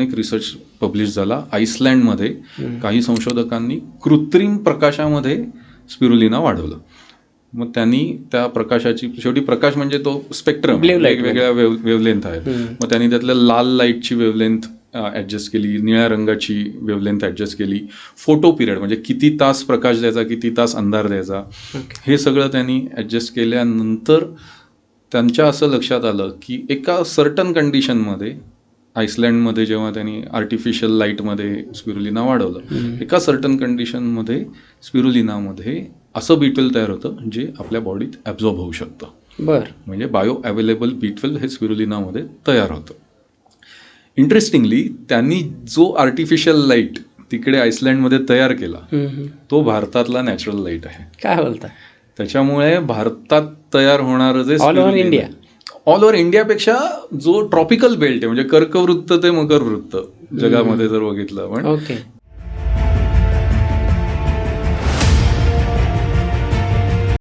एक research publish झाला आईसलँडमध्ये. काही संशोधकांनी कृत्रिम प्रकाशामध्ये स्पिरुलिना वाढवलं. मग त्यांनी त्या प्रकाशाची, शेवटी प्रकाश म्हणजे तो स्पेक्ट्रम, वेगवेगळ्या वेवलेंथ आहेत. मग त्यांनी त्यातल्या लाल लाईटची वेवलेंथ ॲडजस्ट केली, निळ्या रंगाची वेवलेंथ ॲडजस्ट केली, फोटो पिरियड म्हणजे किती तास प्रकाश द्यायचा, किती तास अंधार द्यायचा, हे सगळं त्यांनी ॲडजस्ट केल्यानंतर त्यांच्या असं लक्षात आलं की एका सर्टन कंडिशनमध्ये, आईसलँडमध्ये जेव्हा त्यांनी आर्टिफिशियल लाईटमध्ये स्पिरुलिना वाढवलं, एका सर्टन कंडिशनमध्ये स्पिरुलिनामध्ये असं बीटवेल तयार होतं जे आपल्या बॉडीत ॲब्झॉर्ब होऊ शकतं. म्हणजे बायो अवेलेबल बीटवेल हे स्पिरुलिनामध्ये तयार होतं. इंटरेस्टिंगली त्यांनी जो आर्टिफिशियल लाईट तिकडे आईसलँडमध्ये तयार केला तो भारतातला नॅचरल लाईट आहे. काय बोलता? त्याच्यामुळे भारतात तयार होणारं जे all over India, all over इंडियापेक्षा जो ट्रॉपिकल बेल्ट आहे, म्हणजे कर्कवृत्त ते मकरवृत्त जगामध्ये जर बघितलं आपण,